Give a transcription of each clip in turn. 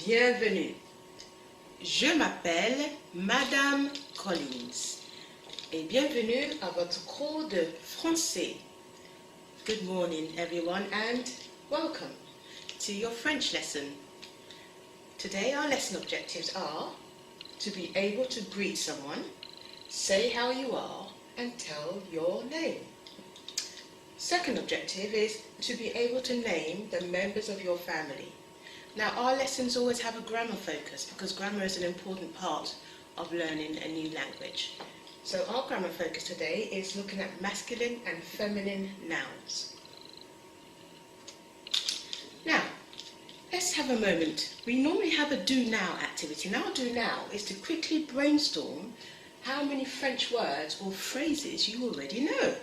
Bienvenue. Je m'appelle Madame Collins et bienvenue à votre cours de français. Good morning everyone and welcome to your French lesson. Today our lesson objectives are to be able to greet someone, say how you are and tell your name. Second objective is to be able to name the members of your family. Now our lessons always have a grammar focus because grammar is an important part of learning a new language. So our grammar focus today is looking at masculine and feminine nouns. Now, let's have a moment. We normally have a do now activity. Now do now is to quickly brainstorm how many French words or phrases you already know.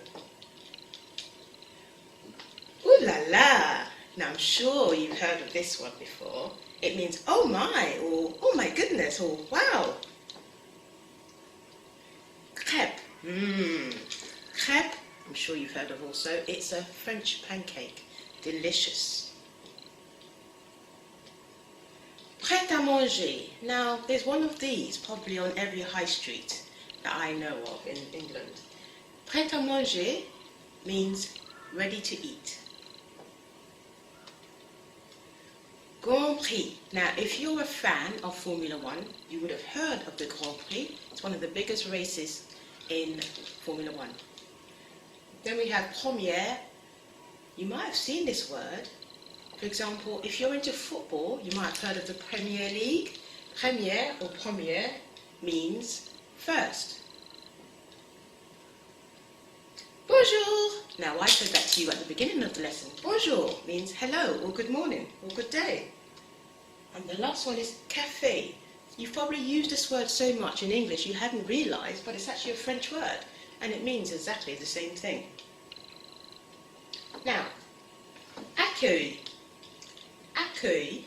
Ooh la la! Now I'm sure you've heard of this one before. It means oh my, or oh my goodness, or wow. Crêpe. Crêpe, I'm sure you've heard of also. It's a French pancake. Delicious. Prêt à manger. Now there's one of these probably on every high street that I know of in England. Prêt à manger means ready to eat. Grand Prix. Now, if you're a fan of Formula One, you would have heard of the Grand Prix. It's one of the biggest races in Formula One. Then we have première. You might have seen this word. For example, if you're into football, you might have heard of the Premier League. Première or première means first. Bonjour. Now, I said that to you at the beginning of the lesson. Bonjour means hello or good morning or good day. And the last one is café. You've probably used this word so much in English you hadn't realised, but it's actually a French word and it means exactly the same thing. Now, accueil. Accueil.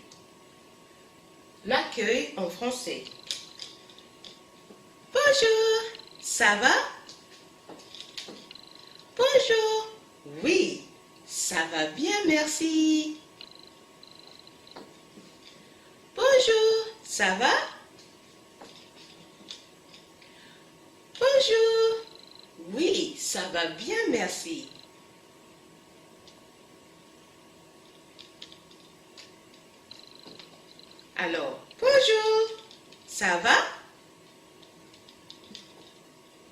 L'accueil en français. Bonjour, ça va? Bonjour, oui, ça va bien, merci. Bonjour, ça va? Bonjour, oui, ça va bien, merci. Alors, bonjour, ça va?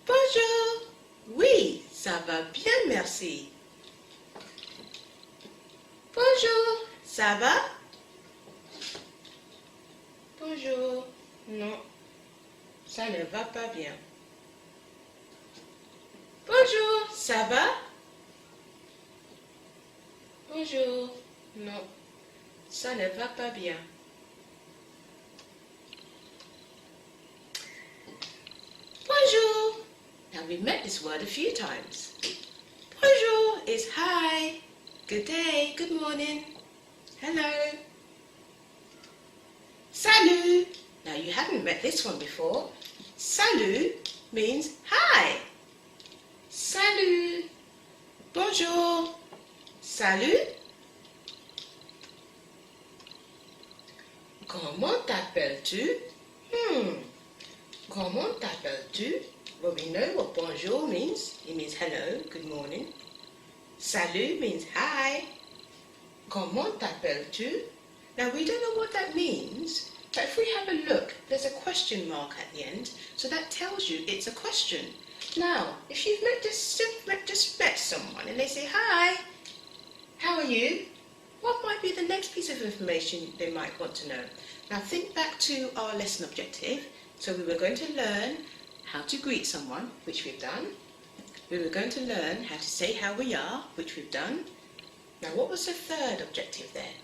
Bonjour, oui, ça va bien, merci. Bonjour, ça va? Bonjour, non, ça ne va pas bien. Bonjour, ça va? Bonjour, non, ça ne va pas bien. Bonjour. Now we've met this word a few times. Bonjour is hi, good day, good morning, hello. Salu. Now you haven't met this one before. Salu means hi. Salut. Bonjour. Salut. Comment t'appelles-tu? Comment t'appelles-tu? Well, we know what bonjour means. It means hello, good morning. Salut means hi. Comment t'appelles-tu? Now, we don't know what that means, but if we have a look, there's a question mark at the end, so that tells you it's a question. Now, if you've just met someone and they say, hi, how are you? What might be the next piece of information they might want to know? Now, think back to our lesson objective. So we were going to learn how to greet someone, which we've done. We were going to learn how to say how we are, which we've done. Now, what was the third objective there?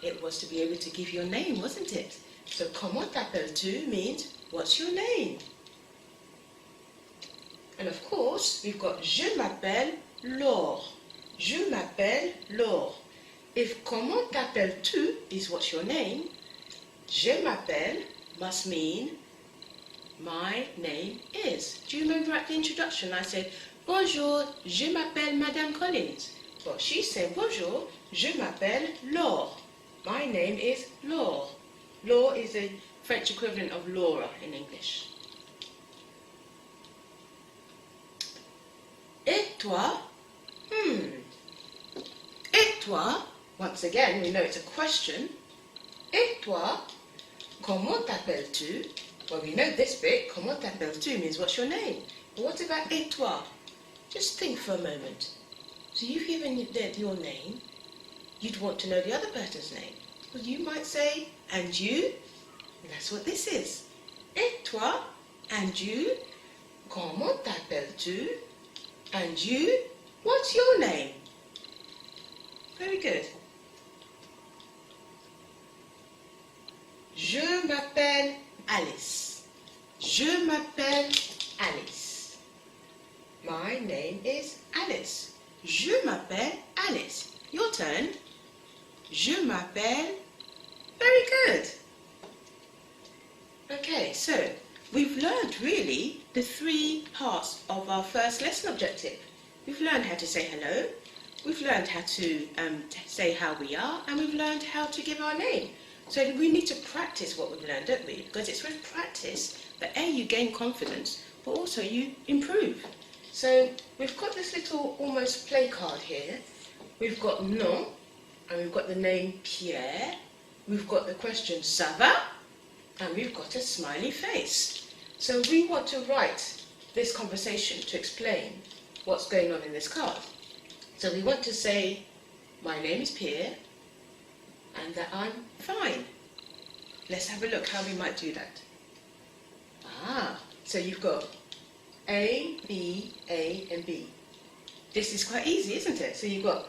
It was to be able to give your name, wasn't it? So, comment t'appelles-tu means, what's your name? And of course, we've got je m'appelle Laure. Je m'appelle Laure. If comment t'appelles-tu is what's your name, je m'appelle must mean my name is. Do you remember at the introduction I said, bonjour, je m'appelle Madame Collins. Well, she said, bonjour, je m'appelle Laure. My name is Laure. Law is the French equivalent of Laura in English. Et toi? Et toi? Once again, we know it's a question. Et toi? Comment t'appelles-tu? Well, we know this bit. Comment t'appelles-tu means what's your name. But what about et toi? Just think for a moment. So you've given your name. You'd want to know the other person's name. Well, you might say, and you? And that's what this is. Et toi? And you? Comment t'appelles-tu? And you? What's your name? Very good. Je m'appelle Alice. Je m'appelle Alice. My name is Alice. Je m'appelle Alice. Your turn. Je m'appelle. Very good. Okay, so we've learned really the 3 parts of our first lesson objective. We've learned how to say hello, we've learned how to say how we are, and we've learned how to give our name. So we need to practice what we've learned, don't we? Because it's with practice that you gain confidence, but also you improve. So we've got this little almost play card here. We've got nom, and we've got the name Pierre. We've got the question ça va, and we've got a smiley face. So we want to write this conversation to explain what's going on in this card. So we want to say, my name is Pierre, and that I'm fine. Let's have a look how we might do that. So you've got A, B, A, and B. This is quite easy, isn't it? So you've got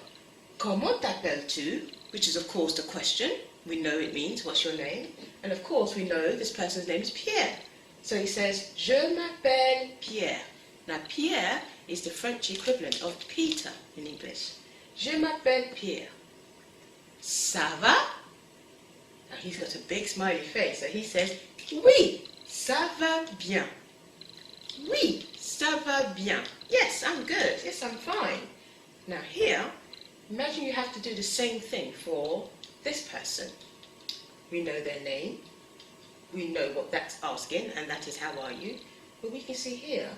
comment t'appelles-tu, which is of course the question. We know it means what's your name. And of course we know this person's name is Pierre. So he says, je m'appelle Pierre. Now Pierre is the French equivalent of Peter in English. Je m'appelle Pierre. Ça va? Now he's got a big smiley face, so he says, oui, ça va bien. Oui, ça va bien. Yes, I'm good. Yes, I'm fine. Now here, imagine you have to do the same thing for this person. We know their name. We know what that's asking, and that is how are you. But we can see here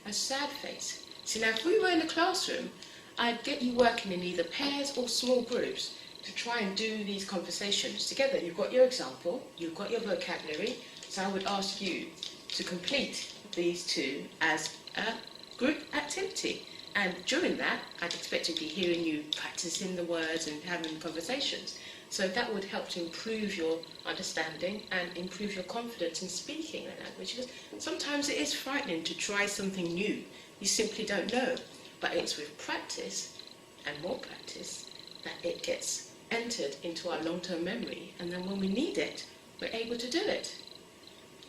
a sad face. See, now if we were in a classroom, I'd get you working in either pairs or small groups to try and do these conversations together. You've got your example, you've got your vocabulary, so I would ask you to complete these 2 as a group activity. And during that, I'd expect to be hearing you practicing the words and having conversations. So that would help to improve your understanding and improve your confidence in speaking a language. Because sometimes it is frightening to try something new. You simply don't know. But it's with practice and more practice that it gets entered into our long-term memory. And then when we need it, we're able to do it.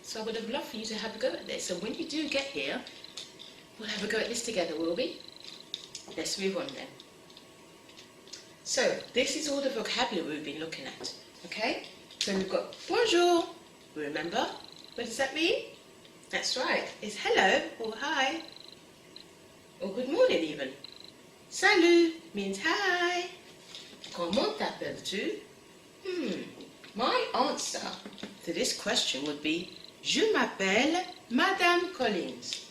So I would have loved for you to have a go at this. So when you do get here, we'll have a go at this together, will we? Let's move on then. So this is all the vocabulary we've been looking at, okay? So we've got bonjour, remember? What does that mean? That's right, it's hello or hi, or good morning even. Salu means hi. Comment t'appelles-tu? My answer to this question would be, je m'appelle Madame Collins.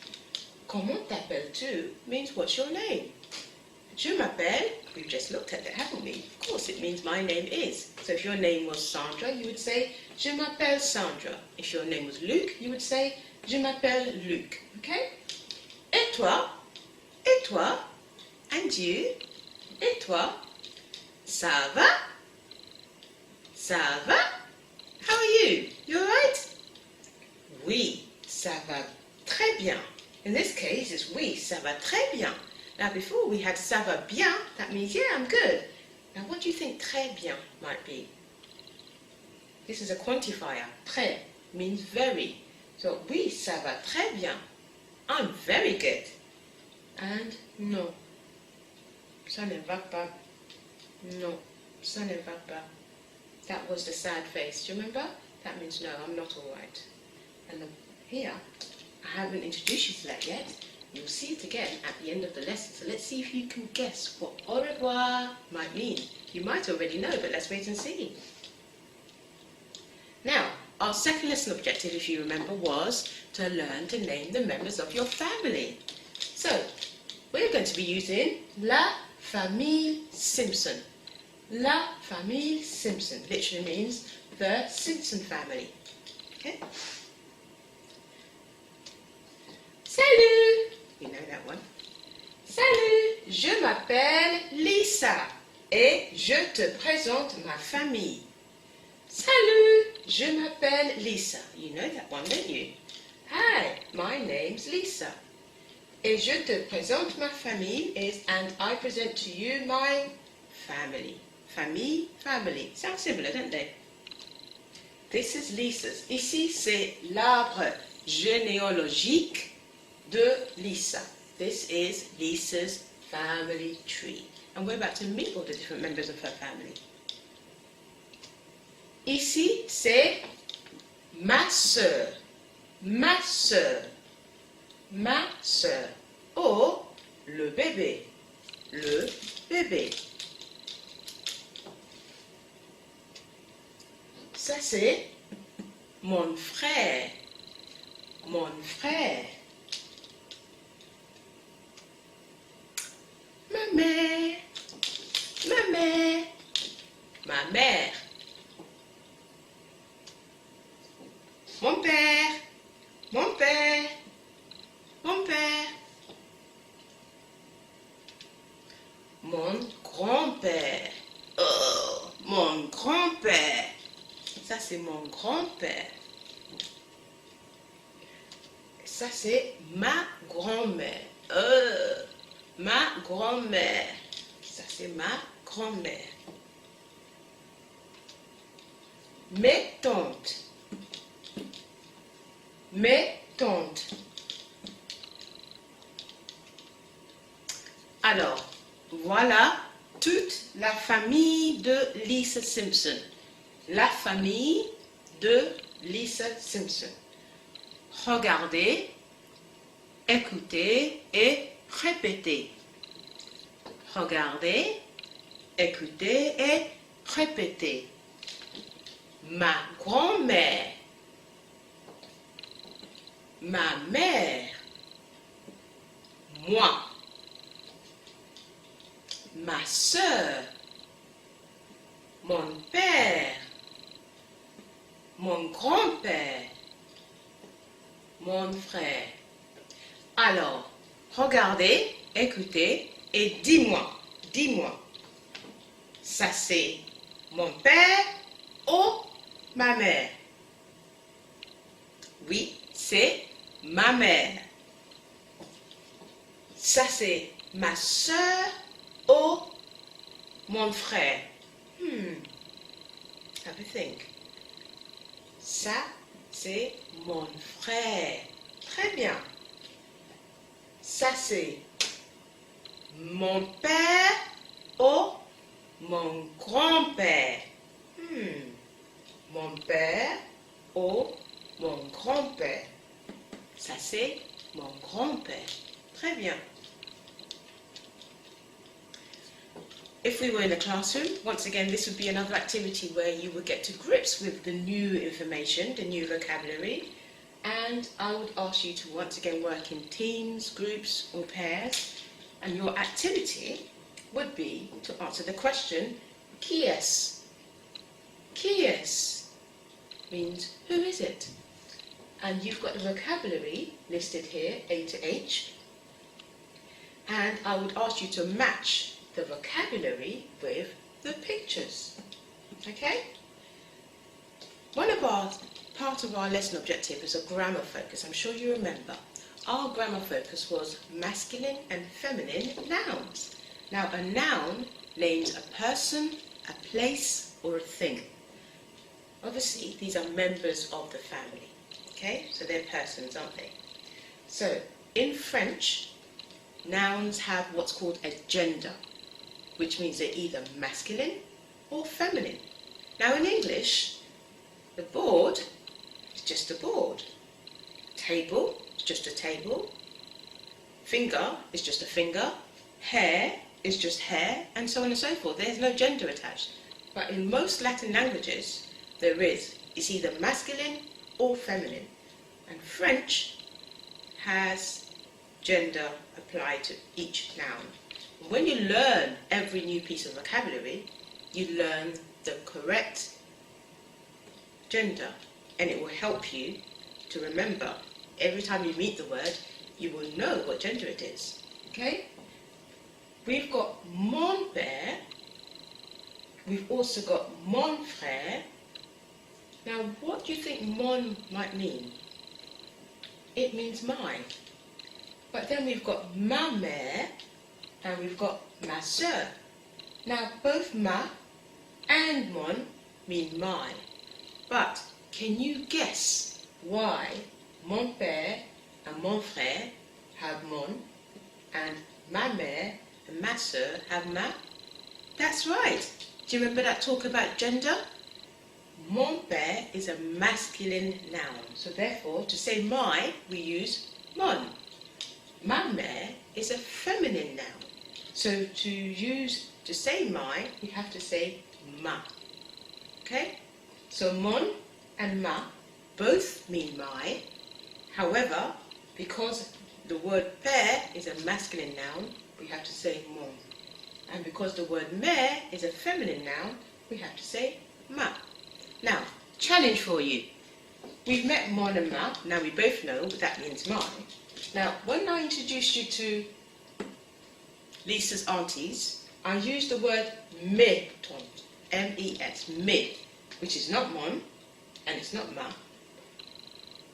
Comment t'appelles-tu means what's your name? Je m'appelle, we've just looked at it, haven't we? Of course, it means my name is. So if your name was Sandra, you would say, je m'appelle Sandra. If your name was Luc, you would say, je m'appelle Luc. Okay? Et toi? Et toi? And you? Et toi? Ça va? Ça va? How are you? You alright? Oui, ça va très bien. In this case, it's oui, ça va très bien. Now before we had ça va bien, that means yeah, I'm good. Now what do you think très bien might be? This is a quantifier. Très means very. So oui, ça va très bien. I'm very good. And non. Ça ne va pas. Non, ça ne va pas. That was the sad face. Do you remember? That means no, I'm not all right. And here, I haven't introduced you to that yet. You'll see it again at the end of the lesson. So let's see if you can guess what au revoir might mean. You might already know, but let's wait and see. Now, our second lesson objective, if you remember, was to learn to name the members of your family. So, we're going to be using La Famille Simpson. La Famille Simpson literally means the Simpson family. Okay? Salut! You know that one. Salut! Je m'appelle Lisa et je te présente ma famille. Salut! Je m'appelle Lisa. You know that one, don't you? Hi, my name's Lisa. Et je te présente ma famille is and I present to you my family. Famille, family. Sounds similar, don't they? This is Lisa's. Ici, c'est l'arbre généalogique de Lisa. This is Lisa's family tree. And we're about to meet all the different members of her family. Ici, c'est ma sœur. Ma sœur. Ma sœur. Ou le bébé. Le bébé. Ça, c'est mon frère. Mon frère. Ma mère. Ma mère. Ma mère. Mon père. Mon père. Mon père. Mon grand-père. Oh, mon grand-père. Ça, c'est mon grand-père. Ça, c'est ma grand-mère. Ma grand-mère. Ça, c'est ma grand-mère. Mes tantes. Mes tantes. Alors, voilà toute la famille de Lisa Simpson. La famille de Lisa Simpson. Regardez, écoutez et répétez. Regardez, écoutez et répétez. Ma grand-mère. Ma mère. Moi. Ma sœur. Mon père. Mon grand-père. Mon frère. Alors, regardez, écoutez et dis-moi, dis-moi. Ça c'est mon père ou ma mère? Oui, c'est ma mère. Ça c'est ma sœur ou mon frère? Have a think. Ça, c'est mon frère. Très bien. Ça, c'est mon père ou mon grand-père? Mon père ou mon grand-père? Ça, c'est mon grand-père. Très bien. If we were in a classroom, once again, this would be another activity where you would get to grips with the new information, the new vocabulary, and I would ask you to once again work in teams, groups, or pairs, and your activity would be to answer the question, qui est? Qui est? Means, who is it? And you've got the vocabulary listed here, A to H, and I would ask you to match the vocabulary with the pictures. Okay? Part of our lesson objective is a grammar focus. I'm sure you remember. Our grammar focus was masculine and feminine nouns. Now, a noun names a person, a place, or a thing. Obviously, these are members of the family. Okay? So they're persons, aren't they? So, in French, nouns have what's called a gender, which means they're either masculine or feminine. Now in English, the board is just a board. Table is just a table. Finger is just a finger. Hair is just hair, and so on and so forth. There's no gender attached. But in most Latin languages, there is It's either masculine or feminine. And French has gender applied to each noun. When you learn every new piece of vocabulary, you learn the correct gender, and it will help you to remember. Every time you meet the word, you will know what gender it is. Okay? We've got mon père. We've also got mon frère. Now, what do you think mon might mean? It means my. But then we've got ma mère and we've got ma sœur. Now, both ma and mon mean my. But can you guess why mon père and mon frère have mon and ma mère and ma sœur have ma? That's right. Do you remember that talk about gender? Mon père is a masculine noun. So therefore, to say my, we use mon. Ma mère is a feminine noun. So to say my, we have to say ma. Okay? So mon and ma both mean my. However, because the word père is a masculine noun, we have to say mon. And because the word mère is a feminine noun, we have to say ma. Now, challenge for you. We've met mon and ma. Now we both know what that means my. Now, when I introduced you to Lisa's aunties, I used the word mes tantes, M-E-S, mes, which is not mon and it's not ma.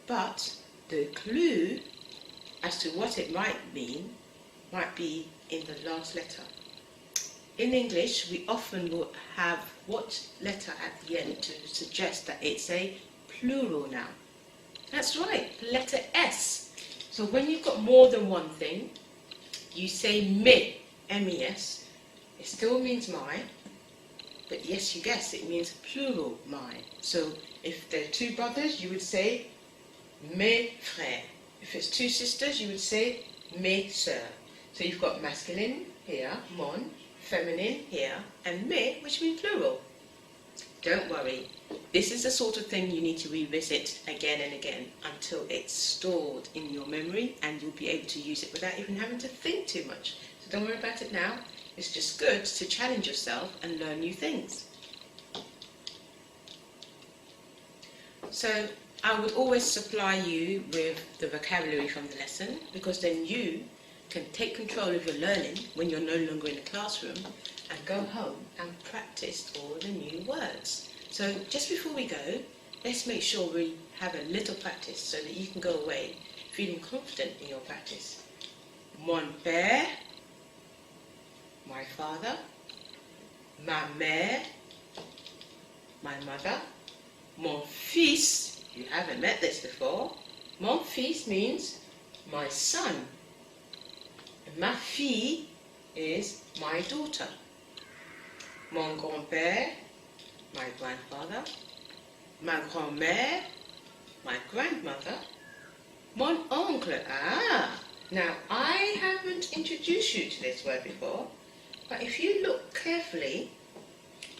But the clue as to what it might mean might be in the last letter. In English, we often will have what letter at the end to suggest that it's a plural noun. That's right, letter S. So when you've got more than one thing, you say mes, M-E-S. It still means my, but yes, you guess, it means plural my. So if there are two brothers, you would say mes frères. If it's two sisters, you would say mes sœurs. So you've got masculine here, mon, feminine here, and mes, which means plural. Don't worry, this is the sort of thing you need to revisit again and again until it's stored in your memory and you'll be able to use it without even having to think too much. So don't worry about it now. It's just good to challenge yourself and learn new things. So I would always supply you with the vocabulary from the lesson, because then you can take control of your learning when you're no longer in the classroom and go home and practice all the new words. So just before we go, let's make sure we have a little practice so that you can go away feeling confident in your practice. Mon père, my father. Ma mère, my mother. Mon fils, you haven't met this before. Mon fils means my son. Ma fille is my daughter. Mon grand-père, my grandfather. Ma grand-mère, my grandmother. Mon oncle, now I haven't introduced you to this word before, but if you look carefully,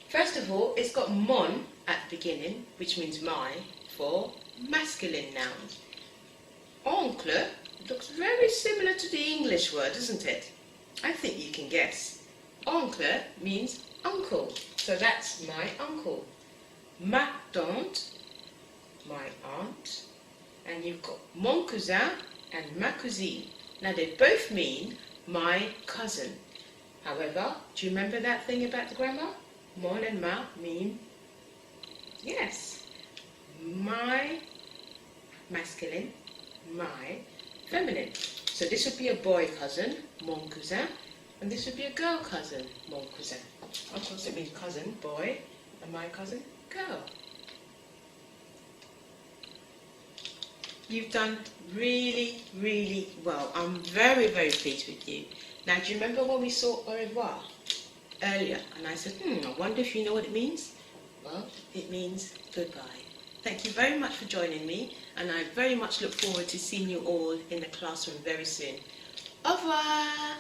first of all, it's got mon at the beginning, which means my, for masculine nouns. Oncle looks very similar to the English word, doesn't it? I think you can guess. Oncle means uncle, so that's my uncle. Ma tante, my aunt. And you've got mon cousin and ma cousine. Now they both mean my cousin. However, do you remember that thing about the grammar? Mon and ma mean, yes, my masculine, my feminine. So this would be a boy cousin, mon cousin, and this would be a girl cousin, mon cousin. Of course it means cousin, boy, and my cousin, girl. You've done really, really well. I'm very, very pleased with you. Now, do you remember when we saw au revoir earlier? And I said, I wonder if you know what it means? Well, it means goodbye. Thank you very much for joining me, and I very much look forward to seeing you all in the classroom very soon. Au revoir!